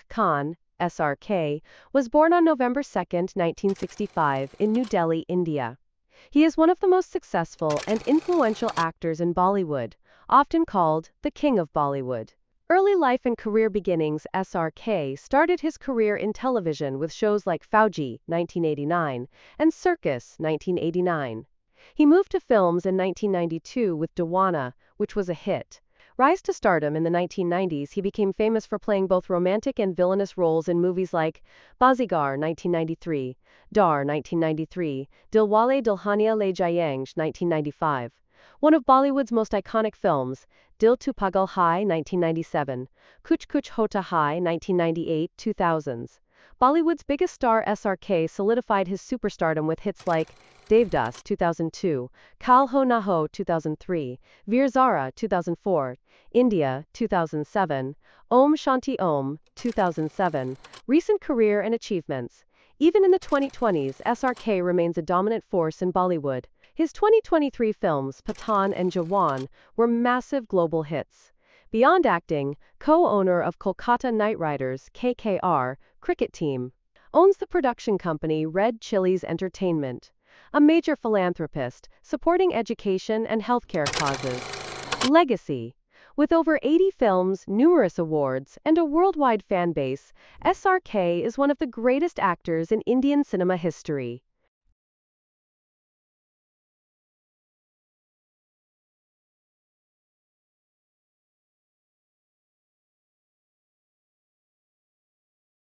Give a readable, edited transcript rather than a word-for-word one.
Khan, SRK, was born on November 2, 1965, in New Delhi, India. He is one of the most successful and influential actors in Bollywood, often called the King of Bollywood. Early life and career beginnings. SRK started his career in television with shows like Fauji, 1989, and Circus, 1989. He moved to films in 1992 with Dewana, which was a hit. Rise to stardom. In the 1990s, he became famous for playing both romantic and villainous roles in movies like Bazigar, 1993, Dar, 1993, Dilwale Dulhania Le Jayenge, 1995. One of Bollywood's most iconic films, Dil Tu Pagal Hai, 1997, Kuch Kuch Hota Hai, 1998, 2000s. Bollywood's biggest star SRK solidified his superstardom with hits like Devdas, 2002, Kal Ho Na Ho, 2003, Veer Zara, 2004, India, 2007, Om Shanti Om, 2007. Recent career and achievements. Even in the 2020s, SRK remains a dominant force in Bollywood. His 2023 films, Pathaan and Jawan, were massive global hits. Beyond acting, co-owner of Kolkata Knight Riders (KKR) cricket team, owns the production company Red Chillies Entertainment, a major philanthropist supporting education and healthcare causes. Legacy. With over 80 films, numerous awards, and a worldwide fan base, SRK is one of the greatest actors in Indian cinema history.